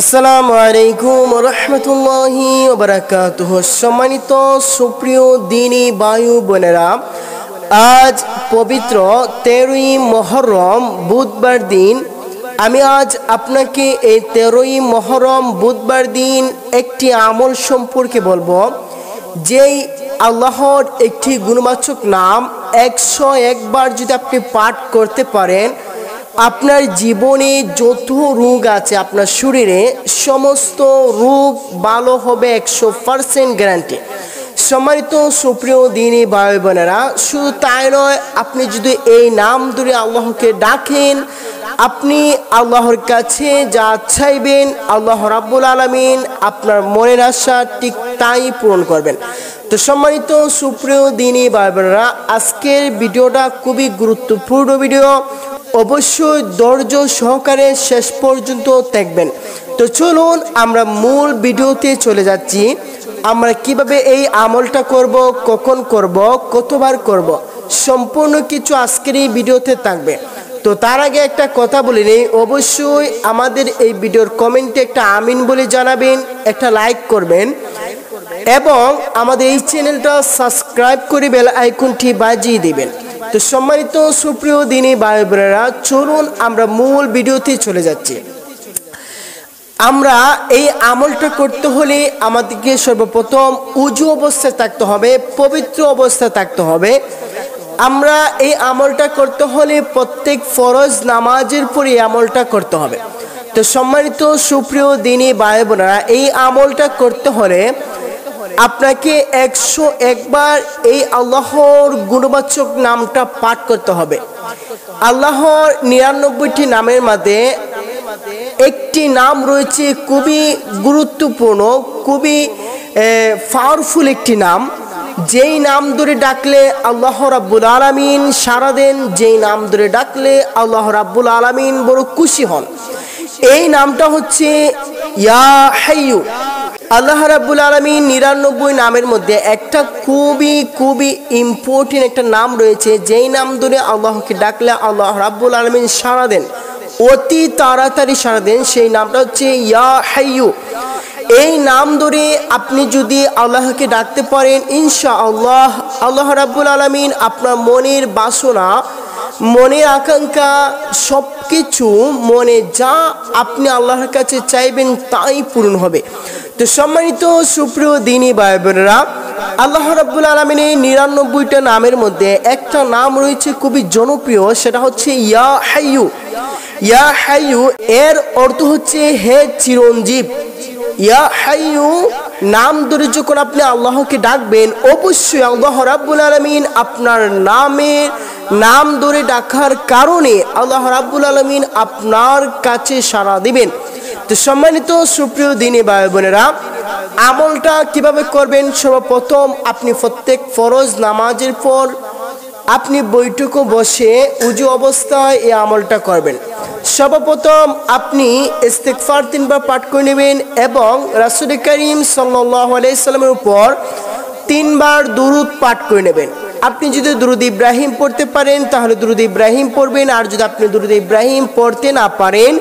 আসসালামু আলাইকুম রহমতুল্লাহি ওয়া বারাকাতুহু। সম্মানিত সুপ্রিয় দিনী বায়ু বোনেরা, আজ পবিত্র 13ই মুহররম বুধবার দিন। আমি আজ আপনাকে এই 13ই মুহররম বুধবার দিন একটি আমল সম্পর্কে বলবো, যেই আল্লাহর একটি গুণবাচক নাম 101 বার যদি আপনি পাঠ করতে পারেন, আপনার জীবনে যত রোগ আছে আপনার শরীরে সমস্ত রোগ ভালো হবে, 100% গ্যারান্টি। সম্মানিত সুপ্রিয় দিনী ভাই বোনেরা, শুধু তাই নয়, আপনি যদি এই নাম ধরে আল্লাহকে ডাকেন, আপনি আল্লাহর কাছে যা চাইবেন আল্লাহ রাব্বুল আলামিন আপনার মনের আশা ঠিক তাই পূরণ করবেন। তো সম্মানিত সুপ্রিয় দিনী ভাই বোনেরা, আজকের ভিডিওটা খুবই গুরুত্বপূর্ণ ভিডিও, অবশ্যই ধৈর্য সহকারে শেষ পর্যন্ত দেখবেন। তো চলুন আমরা মূল ভিডিওতে চলে যাচ্ছি। আমরা কিভাবে এই আমলটা করব, কখন করব, কতবার করব, সম্পূর্ণ কিছু আজকের এই ভিডিওতে থাকবে। তো তার আগে একটা কথা বলে নেই, অবশ্যই আমাদের এই ভিডিওর কমেন্টে একটা আমিন বলে জানাবেন, একটা লাইক করবেন এবং আমাদের এই চ্যানেলটা সাবস্ক্রাইব করে বেল আইকনটি বাজিয়ে দিবেন। তো সম্মানিত সুপ্রিয় দিনী ভাই বোনেরা, চলুন আমরা মূল ভিডিওতে চলে যাচ্ছি। আমরা এই আমলটা করতে হলে আমাদেরকে সর্বপ্রথম উজু অবস্থায় থাকতে হবে, পবিত্র অবস্থায় থাকতে হবে। আমরা এই আমলটা করতে হলে প্রত্যেক ফরজ নামাজের পরে আমলটা করতে হবে। তো সম্মানিত সুপ্রিয় দিনী ভাই বোনেরা, এই আমলটা করতে হলে আপনাকে 101 বার এই আল্লাহর গুণবাচক নামটা পাঠ করতে হবে। আল্লাহর 99টি নামের মধ্যে একটি নাম রয়েছে খুবই গুরুত্বপূর্ণ, খুবই পাওয়ারফুল একটি নাম, যেই নাম ধরে ডাকলে আল্লাহ রাব্বুল আলামিন সাড়া দেন, যেই নাম ধরে ডাকলে আল্লাহ রাব্বুল আলামিন বড় খুশি হন। এই নামটা হচ্ছে ইয়া হাইয়ু। আল্লাহ রাব্বুল আলামিন 99 নামের মধ্যে একটা খুবই ইম্পর্টেন্ট একটা নাম রয়েছে, যেই নাম ধরে আল্লাহকে ডাকলে আল্লাহ রাব্বুল আলামিন সাড়া দেন, অতি তাড়াতাড়ি সাড়া দেন। সেই নামটা হচ্ছে ইয়া হাইয়ু। এই নাম ধরে আপনি যদি আল্লাহকে ডাকতে পারেন, ইনশাআল্লাহ আল্লাহ রাব্বুল আলামিন আপনার মনের বাসনা, মনের আকাঙ্ক্ষা, সব কিছু মনে যা আপনি আল্লাহর কাছে চাইবেন তাই পূরণ হবে। তো সম্মানিত সুপ্রিয় দিনী ভাই বোনেরা, আল্লাহ রাব্বুল আলামিনের 99টা নামের মধ্যে একটা নাম রয়েছে খুবই জনপ্রিয়, সেটা হচ্ছে ইয়া হাইয়ু। ইয়া হাইয়ু এর অর্থ হচ্ছে হে চিরঞ্জীব। ইয়া হাইয়ু নাম ধরে যখন আপনি আল্লাহকে ডাকবেন, অবশ্যই আল্লাহ রাব্বুল আলামিন আপনার নাম ধরে ডাকার কারণে আল্লাহ রাব্বুল আলামিন আপনার কাছে সাড়া দিবেন। তো সম্মানিত সুপ্রিয় দিনী ভাই বোনেরা, আমলটা কিভাবে করবেন? সর্বপ্রথম আপনি প্রত্যেক ফরজ নামাজের পর আপনি বৈঠকে বসে উজু অবস্থায় এই আমলটা করবেন। সর্বপ্রথম আপনি ইস্তিগফার 3 বার পাঠ করে নেবেন এবং রাসূল করিম সাল্লাল্লাহু আলাইহি সাল্লামের উপর 3 বার দুরূদ পাঠ করে নেবেন। আপনি যদি দুরূদ ইব্রাহিম পড়তে পারেন তাহলে দুরূদ ইব্রাহিম পড়বেন, আর যদি আপনি দুরূদ ইব্রাহিম পড়তে না পারেন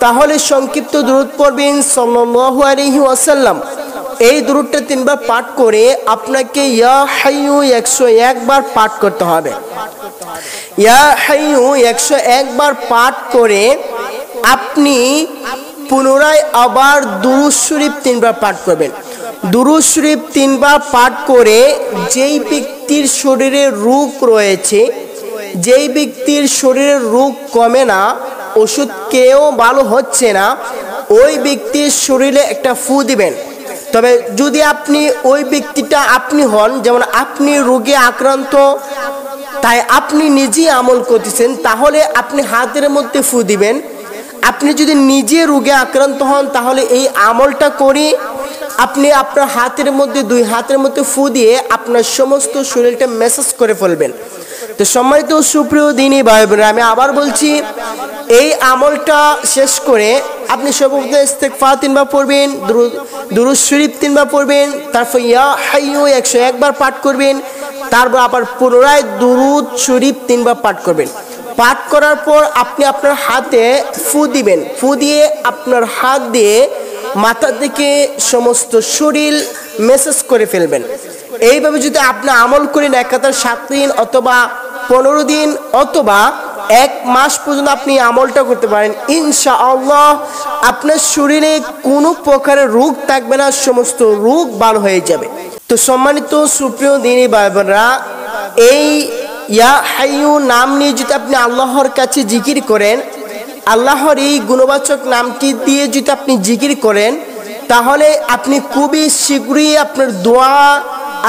তাহলে সংক্ষিপ্ত দুরূদ পড়বেন সাল্লাল্লাহু আলাইহি ওয়াসাল্লাম। এই দুরূদটা 3 বার পাঠ করে আপনাকে ইয়া হাইয়ু 101 বার পাঠ করতে হবে। ইয়া হাইয়ু 101 বার পাঠ করে আপনি পুনরায় আবার দুরূদ শরীফ 3 বার পাঠ করবেন। দুরূদ শরীফ 3 বার পাঠ করে যেই ব্যক্তির শরীরে রোগ রয়েছে, যেই ব্যক্তির শরীরে রোগ কমে না, ওষুধ কেউ ভালো হচ্ছে না, ওই ব্যক্তির শরীরে একটা ফু দিবেন। তবে যদি আপনি ওই ব্যক্তিটা আপনি হন, যেমন আপনি রোগে আক্রান্ত, তাই আপনি নিজেই আমল করতেছেন, তাহলে আপনি হাতের মধ্যে ফু দিবেন। আপনি যদি নিজে রোগে আক্রান্ত হন তাহলে এই আমলটা করে আপনি আপনার হাতের মধ্যে, 2 হাতের মধ্যে ফু দিয়ে আপনার সমস্ত শরীরটা ম্যাসাজ করে ফেলবেন। তো সম্মানিত সুপ্রিয় দিনী ভাই বোনেরা, আমি আবার বলছি, এই আমলটা শেষ করে আপনি সর্বপ্রথম ইস্তিগফার 3 বার পড়বেন, দুরূদ শরীফ 3 বার পড়বেন, তারপর ইয়া হাইয়ু 101 বার পাঠ করবেন, তারপর আবার পুনরায় দুরূদ শরীফ 3 বার পাঠ করবেন। পাঠ করার পর আপনি আপনার হাতে ফু দিবেন, ফু দিয়ে আপনার হাত দিয়ে মাথা থেকে সমস্ত শরীর মেসেজ করে ফেলবেন। এইভাবে যদি আপনি আমল করেন একাধারে 7 দিন অথবা 15 দিন অথবা 1 মাস পর্যন্ত আপনি আমলটা করতে পারেন, ইনশাআল্লাহ আপনার শরীরে কোনো প্রকারের রোগ থাকবে না, সমস্ত রোগ ভালো হয়ে যাবে। তো সম্মানিত সুপ্রিয় দিনী ভাই বোনেরা, এই ইয়া হাইয়ু নাম নিয়ে যদি আপনি আল্লাহর কাছে জিকির করেন, আল্লাহর এই গুণবাচক নামটি দিয়ে যদি আপনি জিকির করেন, তাহলে আপনি খুবই শীঘ্রই আপনার দোয়া,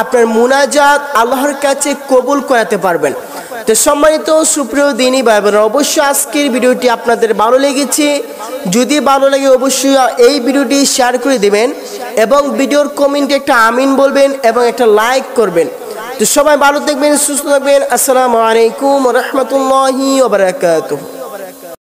আপনার মুনাজাত আল্লাহর কাছে কবুল করাতে পারবেন। তো সম্মানিত সুপ্রিয় দিনী ভাই বোনেরা, অবশ্যই আজকের ভিডিওটি আপনাদের ভালো লেগেছে। যদি ভালো লাগে অবশ্যই এই ভিডিওটি শেয়ার করে দেবেন এবং ভিডিওর কমেন্টে একটা আমিন বলবেন এবং একটা লাইক করবেন। তো সবাই ভালো থাকবেন, সুস্থ থাকবেন। আসসালামু আলাইকুম ওয়া রাহমাতুল্লাহি ওয়া বারাকাতুহু।